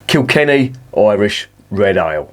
Kilkenny Irish Red Ale.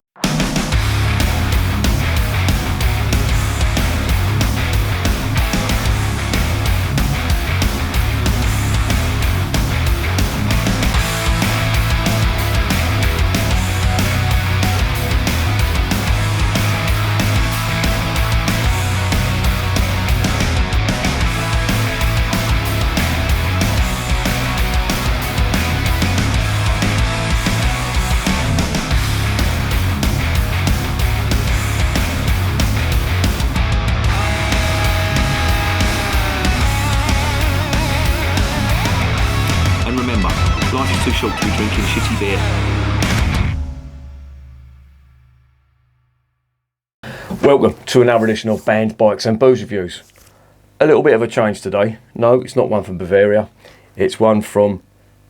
Life is too short to be drinking shitty beer. Welcome to another edition of Band, Bikes and Booze Reviews. A little bit of a change today. No, it's not one from Bavaria. It's one from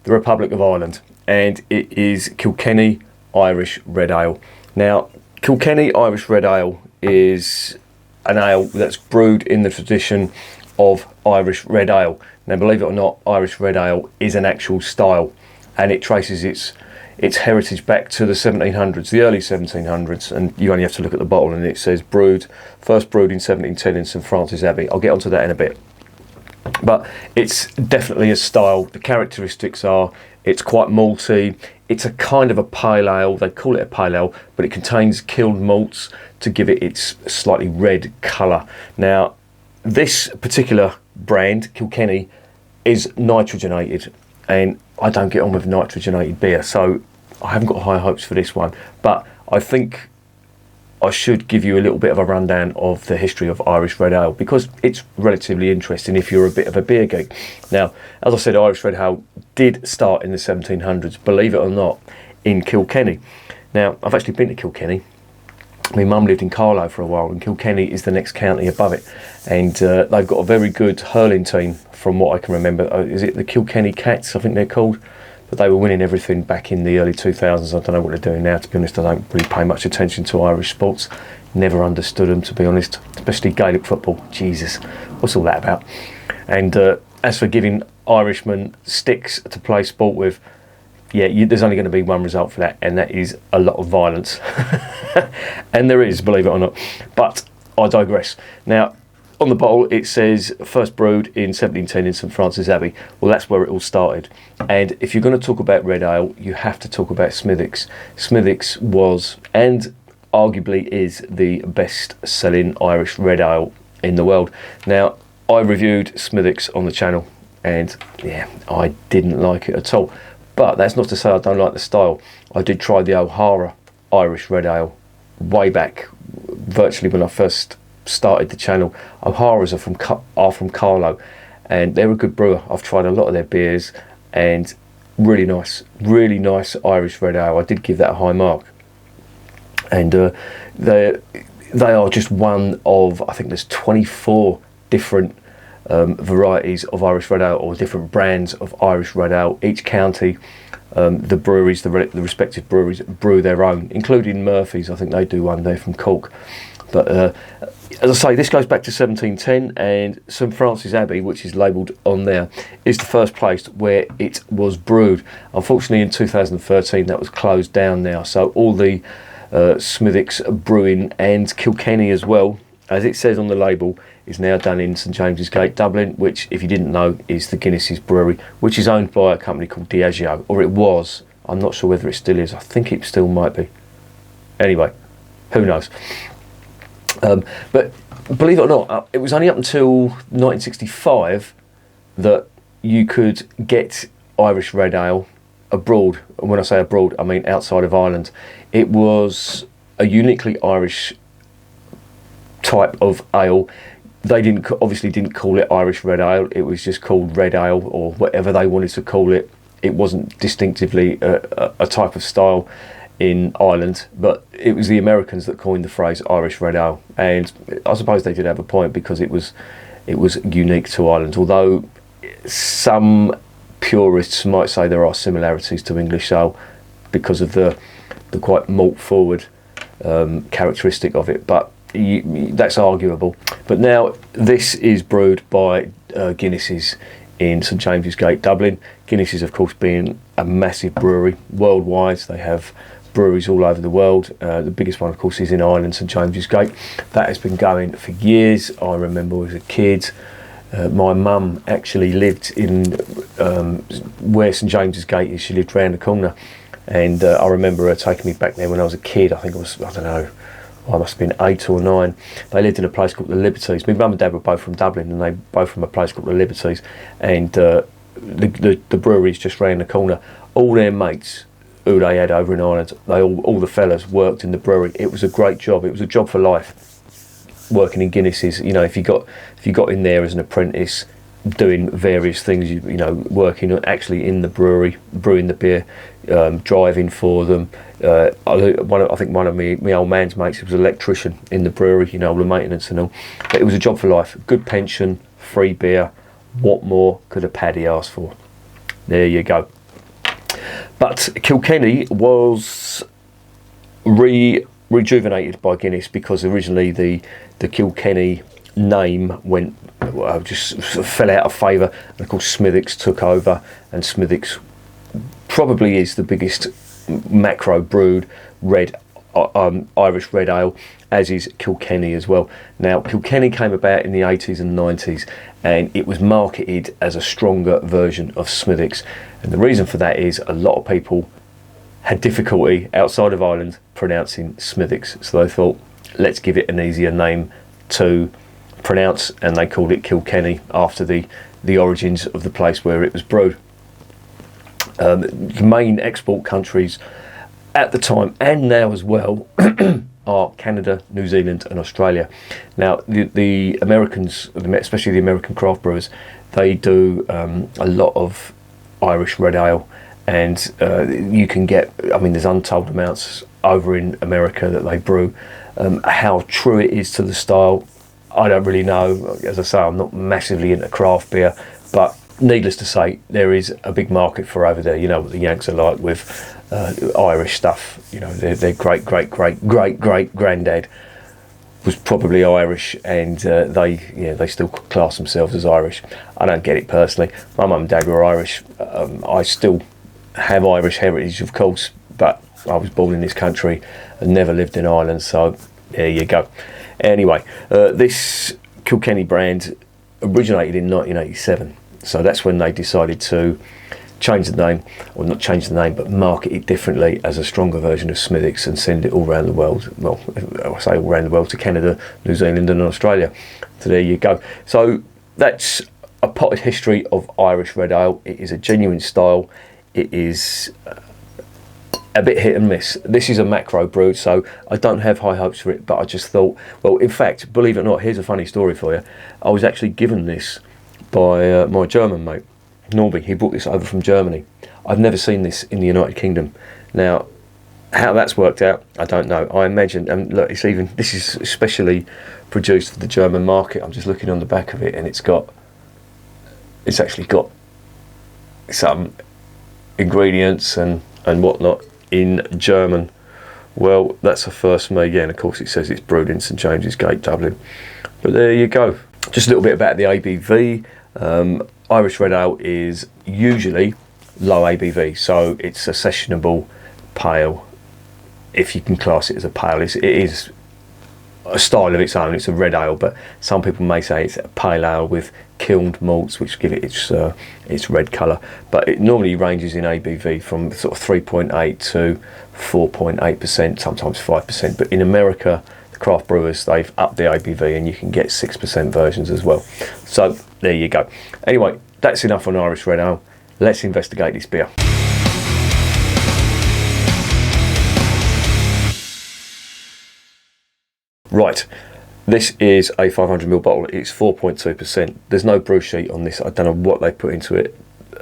the Republic of Ireland. And it is Kilkenny Irish Red Ale. Now, Kilkenny Irish Red Ale is an ale that's brewed in the tradition of Irish Red Ale. Now, believe it or not, Irish Red Ale is an actual style, and it traces its heritage back to the 1700s, the early 1700s, and you only have to look at the bottle and it says first brewed in 1710 in St Francis Abbey. I'll get onto that in a bit. But it's definitely a style. The characteristics are it's quite malty. It's a kind of a pale ale. They call it a pale ale, but it contains killed malts to give it its slightly red colour. Now, this particular brand, Kilkenny, is nitrogenated, and I don't get on with nitrogenated beer, so I haven't got high hopes for this one. But I think I should give you a little bit of a rundown of the history of Irish Red Ale, because it's relatively interesting if you're a bit of a beer geek. Now, as I said, Irish Red Ale did start in the 1700s, believe it or not, in Kilkenny. Now, I've actually been to Kilkenny. My mum lived in Carlow for a while, and Kilkenny is the next county above it, and they've got a very good hurling team from what I can remember. Is it the Kilkenny Cats, I think they're called? But they were winning everything back in the early 2000s. I don't know what they're doing now, to be honest. I don't really pay much attention to Irish sports. Never understood them, to be honest, especially Gaelic football. Jesus, what's all that about? And as for giving Irishmen sticks to play sport with, yeah, there's only going to be one result for that, and that is a lot of violence. And there is, believe it or not. But I digress. Now, on the bottle it says first brewed in 1710 in St Francis Abbey. Well, that's where it all started. And if you're going to talk about red ale, you have to talk about Smithwick's. Smithwick's was, and arguably is, the best selling Irish red ale in the world. Now, I reviewed Smithwick's on the channel, and yeah, I didn't like it at all. But that's not to say I don't like the style. I did try the O'Hara Irish Red Ale way back, virtually when I first started the channel. O'Hara's are from Carlow, and they're a good brewer. I've tried a lot of their beers, and really nice Irish Red Ale. I did give that a high mark. And they are just one of, I think there's 24 different varieties of Irish Red Ale, or different brands of Irish Red Ale. Each county, the breweries, the respective breweries, brew their own, including Murphy's. I think they do one there from Cork. But as I say, this goes back to 1710, and St Francis Abbey, which is labelled on there, is the first place where it was brewed. Unfortunately, in 2013, that was closed down now. So all the Smithwick's brewing, and Kilkenny as well, as it says on the label, is now done in St James's Gate, Dublin, which, if you didn't know, is the Guinnes Brewery, which is owned by a company called Diagio, or it was. I'm not sure whether it still is. I think it still might be. Anyway, who knows? But believe it or not, it was only up until 1965 that you could get Irish Red Ale abroad. And when I say abroad, I mean outside of Ireland. It was a uniquely Irish type of ale. They obviously didn't call it Irish Red Ale. It was just called Red Ale, or whatever they wanted to call it. It wasn't distinctively a type of style in Ireland, but it was the Americans that coined the phrase Irish Red Ale, and I suppose they did have a point, because it was unique to Ireland, although some purists might say there are similarities to English ale because of the quite malt forward characteristic of it, but that's arguable. But now this is brewed by Guinnesses in St James's Gate, Dublin. Guinness is, of course, being a massive brewery worldwide. They have breweries all over the world. The biggest one, of course, is in Ireland, St James's Gate. That has been going for years. I remember as a kid, my mum actually lived in where St James's Gate is. She lived round the corner, and I remember her taking me back there when I was a kid. I think I don't know, I must have been 8 or 9. They lived in a place called the Liberties. My mum and dad were both from Dublin, and they both from a place called the Liberties, and the brewery's just round the corner. All their mates who they had over in Ireland, all the fellas worked in the brewery. It was a great job. It was a job for life. Working in Guinness's, you know, if you got in there as an apprentice, doing various things, you know, working actually in the brewery, brewing the beer, driving for them. I think one of my old man's mates was an electrician in the brewery, you know, all the maintenance and all. But it was a job for life. Good pension, free beer. What more could a paddy ask for? There you go. But Kilkenny was rejuvenated by Guinness because originally the Kilkenny name just fell out of favour, and of course Smithwick's took over, and Smithwick's probably is the biggest macro brewed Irish red ale, as is Kilkenny as well. Now Kilkenny came about in the 80s and 90s, and it was marketed as a stronger version of Smithwick's, and the reason for that is a lot of people had difficulty outside of Ireland pronouncing Smithwick's, so they thought, let's give it an easier name to pronounce, and they called it Kilkenny after the origins of the place where it was brewed. The main export countries at the time and now as well are Canada, New Zealand and Australia. Now the Americans, especially the American craft brewers, they do a lot of Irish red ale, and you can get, I mean, there's untold amounts over in America that they brew. How true it is to the style, I don't really know. As I say, I'm not massively into craft beer, but needless to say, there is a big market for over there. You know what the Yanks are like with Irish stuff. You know, their great granddad was probably Irish, and they still class themselves as Irish. I don't get it personally. My mum and dad were Irish. I still have Irish heritage, of course, but I was born in this country and never lived in Ireland, so there you go. Anyway, this Kilkenny brand originated in 1987, so that's when they decided to change the name, or not change the name, but market it differently as a stronger version of Smithwick's and send it all around the world. Well, I say all around the world, to Canada, New Zealand and Australia. So there you go. So that's a potted history of Irish red ale. It is a genuine style. It is a bit hit and miss. This is a macro brew, so I don't have high hopes for it, but I just thought, well, in fact, believe it or not, here's a funny story for you. I was actually given this by my German mate, Norby. He brought this over from Germany. I've never seen this in the United Kingdom. Now, how that's worked out, I don't know. I imagine, and look, this is especially produced for the German market. I'm just looking on the back of it, and it's actually got some ingredients and whatnot in German. Well, that's a first for me. Yeah, and of course it says it's brewed in St James's Gate, Dublin. But there you go. Just a little bit about the ABV. Irish red ale is usually low ABV, so it's a sessionable pale, if you can class it as a pale. It is a style of its own. It's a red ale, but some people may say it's a pale ale with kilned malts, which give it its red colour. But it normally ranges in ABV from sort of 3.8 to 4.8%, sometimes 5%. But in America, the craft brewers, they've upped the ABV, and you can get 6% versions as well. So there you go. Anyway, that's enough on Irish red ale. Let's investigate this beer. Right, this is a 500ml bottle. It's 4.2%. There's no brew sheet on this. I don't know what they put into it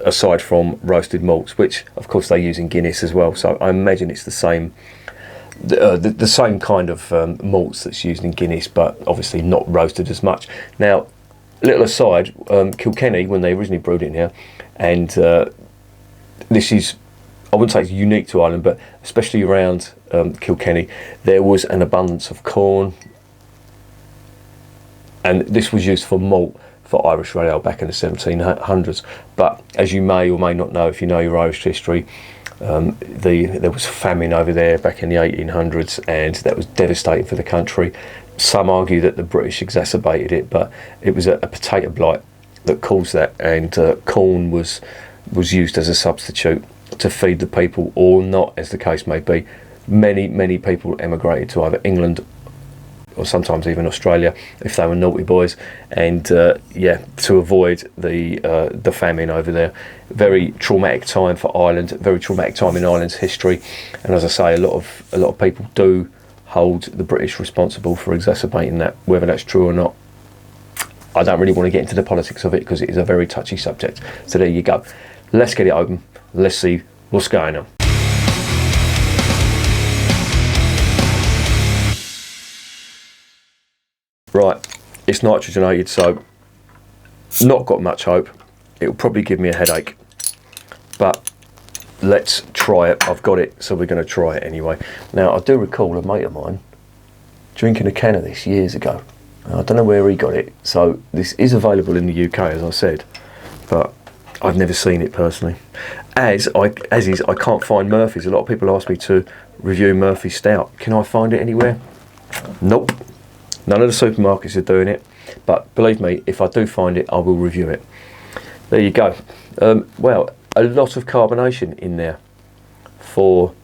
aside from roasted malts, which of course they use in Guinness as well. So I imagine it's the same kind of malts that's used in Guinness, but obviously not roasted as much. Now, little aside, Kilkenny, when they originally brewed it in here, and this is, I wouldn't say it's unique to Ireland, but especially around Kilkenny, there was an abundance of corn, and this was used for malt for Irish Red Ale back in the 1700s. But as you may or may not know, if you know your Irish history, there was famine over there back in the 1800s, and that was devastating for the country. Some argue that the British exacerbated it, but it was a potato blight that caused that, and corn was used as a substitute to feed the people, or not, as the case may be. Many people emigrated to either England or sometimes even Australia if they were naughty boys, and to avoid the famine over there. Very traumatic time for Ireland, very traumatic time in Ireland's history, and as I say, a lot of people do hold the British responsible for exacerbating that. Whether that's true or not, I don't really want to get into the politics of it, because it is a very touchy subject. So there you go. Let's get it open. Let's see what's going on. Right, it's nitrogenated, so not got much hope. It'll probably give me a headache, but let's try it. I've got it, so we're going to try it anyway. Now, I do recall a mate of mine drinking a can of this years ago. I don't know where he got it, so this is available in the UK, as I said, but I've never seen it personally. As I can't find Murphy's. A lot of people ask me to review Murphy's Stout. Can I find it anywhere? Nope. None of the supermarkets are doing it, but believe me, if I do find it, I will review it. There you go. Well, a lot of carbonation in there for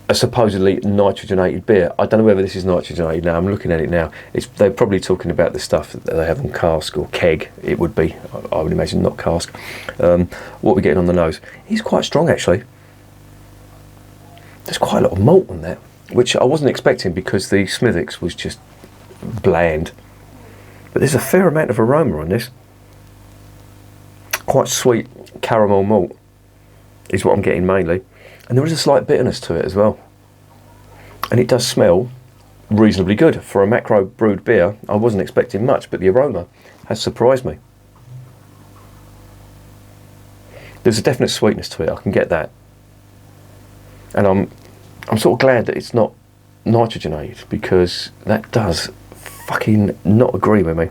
a supposedly nitrogenated beer. I don't know whether this is nitrogenated now. I'm looking at it now. They're probably talking about the stuff that they have on cask or keg. It would be, I would imagine, not cask. What we're getting on the nose. It's quite strong, actually. There's quite a lot of malt on that, which I wasn't expecting, because the Smithwick's was just bland. But there's a fair amount of aroma on this. Quite sweet caramel malt is what I'm getting mainly. And there is a slight bitterness to it as well. And it does smell reasonably good. For a macro brewed beer, I wasn't expecting much, but the aroma has surprised me. There's a definite sweetness to it, I can get that. And I'm sort of glad that it's not nitrogenated, because that does fucking not agree with me.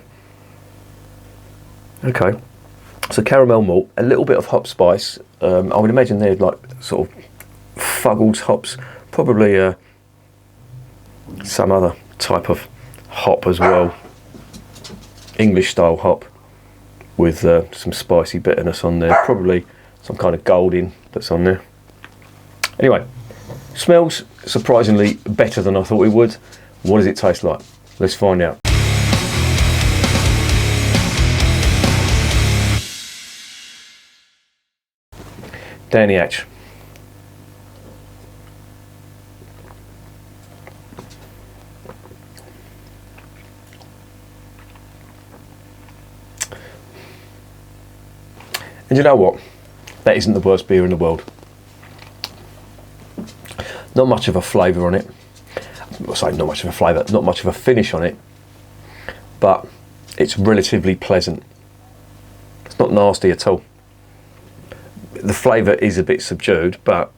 Okay, so caramel malt, a little bit of hop spice. I would imagine they're like sort of Fuggles hops, probably some other type of hop as well. English style hop with some spicy bitterness on there, probably some kind of Golding that's on there. Anyway, smells surprisingly better than I thought it would. What does it taste like? Let's find out. Down the hatch. And you know what? That isn't the worst beer in the world. Not much of a flavour on it. I'll say not much of a flavour, not much of a finish on it. But it's relatively pleasant. It's not nasty at all. The flavour is a bit subdued, but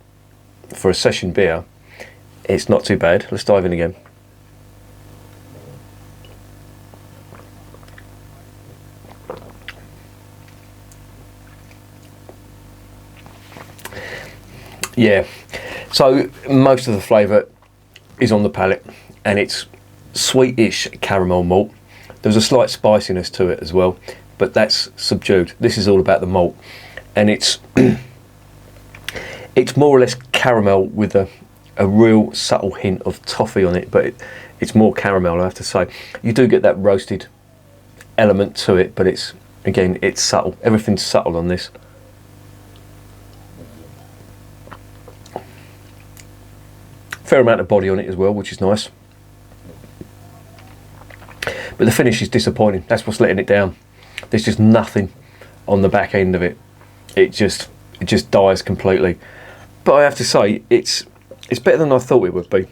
for a session beer, it's not too bad. Let's dive in again. Yeah, so most of the flavour is on the palate, and it's sweetish caramel malt. There's a slight spiciness to it as well, but that's subdued. This is all about the malt, and it's it's more or less caramel with a real subtle hint of toffee on it, but it's more caramel, I have to say. You do get that roasted element to it, but it's subtle. Everything's subtle on this. Fair amount of body on it as well, which is nice. But the finish is disappointing. That's what's letting it down. There's just nothing on the back end of it. It just dies completely. But I have to say, it's better than I thought it would be.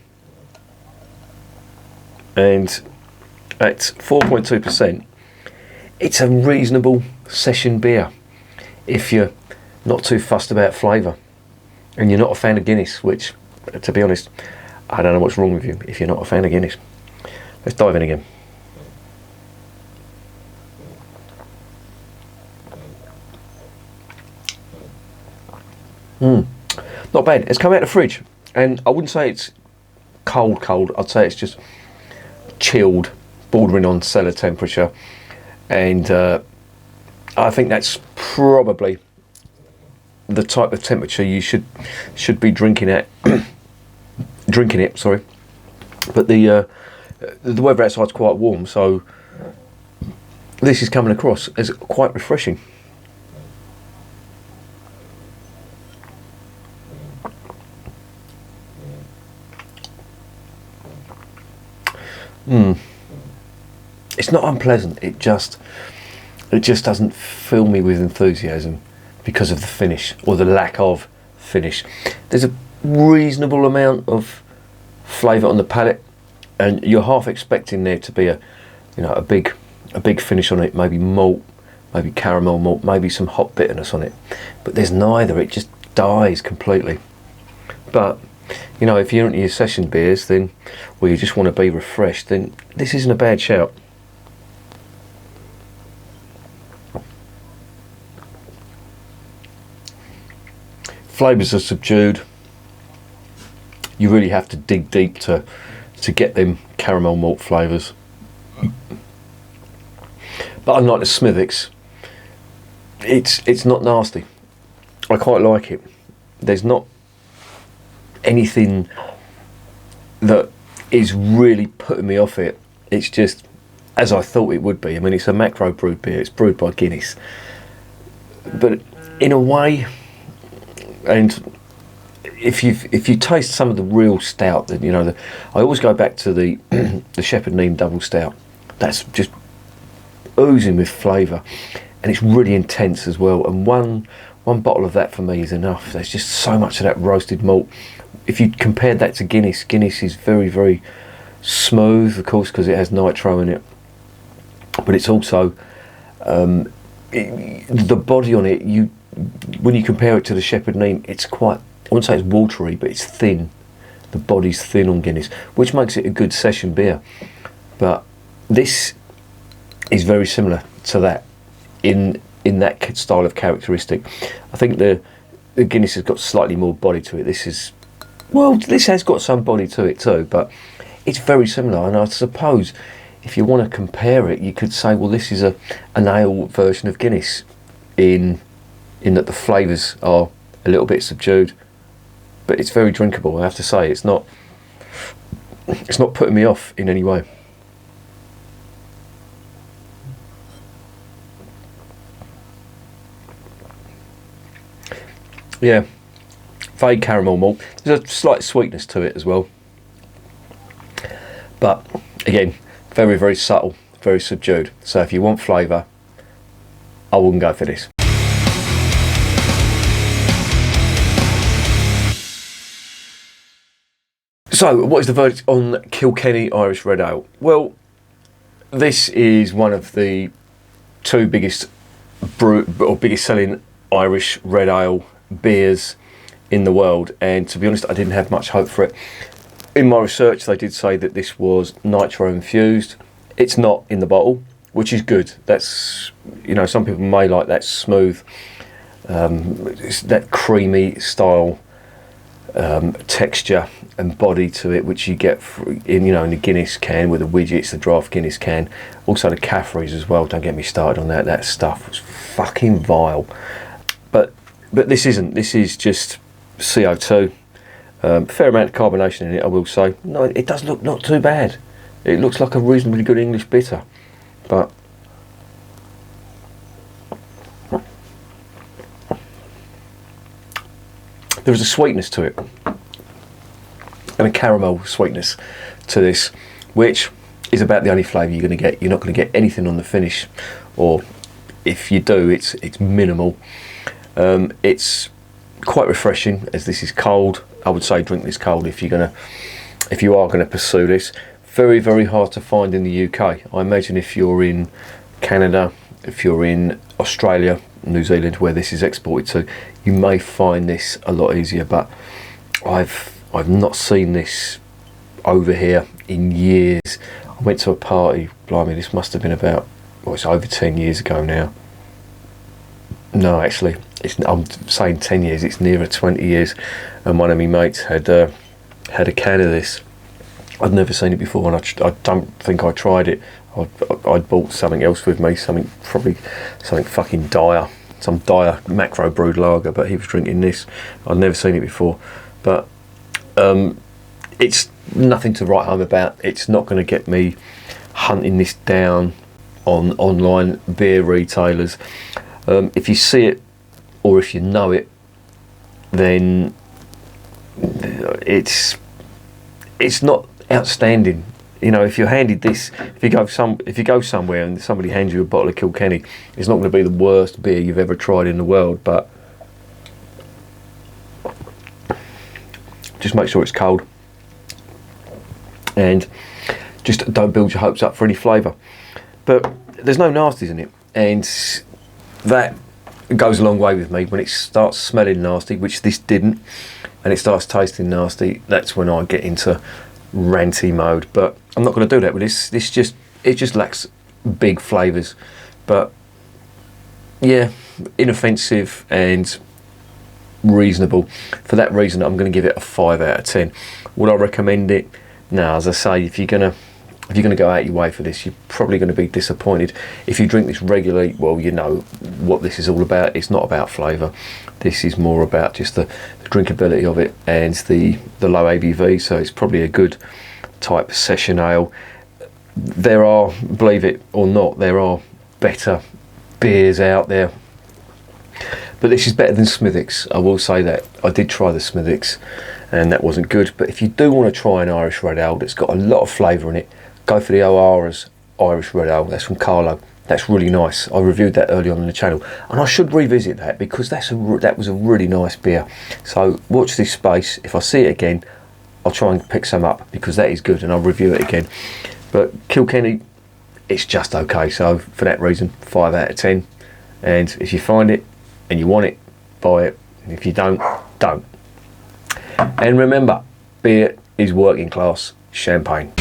And at 4.2%, it's a reasonable session beer if you're not too fussed about flavour and you're not a fan of Guinness, which, to be honest, I don't know what's wrong with you if you're not a fan of Guinness. Let's dive in again. Not bad. It's come out of the fridge, and I wouldn't say it's cold. I'd say it's just chilled, bordering on cellar temperature, and I think that's probably the type of temperature you should be drinking at. Drinking it, sorry. But the weather outside's quite warm, so this is coming across as quite refreshing. It's not unpleasant. It just doesn't fill me with enthusiasm because of the finish or the lack of finish. There's a reasonable amount of flavour on the palate, and you're half expecting there to be a big finish on it, maybe malt, maybe caramel malt, maybe some hop bitterness on it. But there's neither. It just dies completely. But if you're into your session beers, then, or you just want to be refreshed, then this isn't a bad shout. Flavours are subdued. You really have to dig deep to get them caramel malt flavours. But unlike the Smithwick's, it's not nasty. I quite like it. There's not anything that is really putting me off it. It's just as I thought it would be. I mean, it's a macro brewed beer. It's brewed by Guinness, but in a way, and if you taste some of the real stout, then I always go back to the the Shepherd Neame double stout. That's just oozing with flavour, and it's really intense as well. And one bottle of that for me is enough. There's just so much of that roasted malt. If you compared that to Guinness, Guinness is very, very smooth, of course, because it has nitro in it. But it's also the body on it. When you compare it to the Shepherd Neame, it's quite, I wouldn't say it's watery, but it's thin. The body's thin on Guinness, which makes it a good session beer. But this is very similar to that in that style of characteristic. I think the Guinness has got slightly more body to it. This has got some body to it too, but it's very similar. And I suppose if you want to compare it, you could say, well, this is an ale version of Guinness in that the flavours are a little bit subdued, but it's very drinkable. I have to say, it's not putting me off in any way. Yeah, vague caramel malt. There's a slight sweetness to it as well, but again, very, very subtle, very subdued. So if you want flavour, I wouldn't go for this. So, what is the verdict on Kilkenny Irish Red Ale? Well, this is one of the two biggest selling Irish Red Ale beers in the world, and to be honest, I didn't have much hope for it. In my research, they did say that this was nitro infused. It's not in the bottle, which is good. That's, some people may like that smooth, that creamy style texture and body to it, which you get in the Guinness can with the widgets, the draft Guinness can, also the Caffreys as well. Don't get me started on that. That stuff was fucking vile. But this isn't. This is just CO2. Fair amount of carbonation in it, I will say. No, it does look not too bad. It looks like a reasonably good English bitter, but there is a sweetness to it, and a caramel sweetness to this, which is about the only flavour you're going to get. You're not going to get anything on the finish, or if you do, it's minimal. It's quite refreshing, as this is cold. I would say drink this cold if you are gonna pursue this. Very, very hard to find in the UK. I imagine if you're in Canada, if you're in Australia, New Zealand, where this is exported to, you may find this a lot easier. But I've not seen this over here in years. I went to a party. Blimey, this must have been about, it's over 10 years ago now. No, actually, I'm saying 10 years, it's nearer 20 years, and one of my mates had a can of this. I'd never seen it before, and I don't think I tried it. I'd bought something else with me, something fucking dire, some dire macro brewed lager, but he was drinking this. I'd never seen it before, but it's nothing to write home about. It's not going to get me hunting this down on online beer retailers. If you see it, or if you know it, then it's not outstanding. You know, if you're handed this, if you go somewhere and somebody hands you a bottle of Kilkenny, it's not going to be the worst beer you've ever tried in the world, but just make sure it's cold, and just don't build your hopes up for any flavour. But there's no nasties in it, and that goes a long way with me. When it starts smelling nasty, which this didn't, and it starts tasting nasty, that's when I get into ranty mode. But I'm not going to do that with this. It just lacks big flavours. But yeah, inoffensive and reasonable. For that reason, I'm going to give it a 5 out of 10. Would I recommend it? No, as I say, if you're gonna go out your way for this, you're probably going to be disappointed. If you drink this regularly, well, you know what this is all about. It's not about flavour. This is more about just the drinkability of it and the low ABV. So it's probably a good type session ale. There are, believe it or not, there are better beers out there, but this is better than Smithwick's. I will say that. I did try the Smithwick's, and that wasn't good. But if you do want to try an Irish Red Ale that's got a lot of flavour in it, go for the O'Hara's Irish Red Ale. That's from Carlo. That's really nice. I reviewed that early on in the channel, and I should revisit that because that was a really nice beer. So watch this space. If I see it again, I'll try and pick some up because that is good, and I'll review it again. But Kilkenny, it's just okay. So for that reason, 5 out of 10. And if you find it and you want it, buy it. And if you don't, don't. And remember, beer is working class champagne.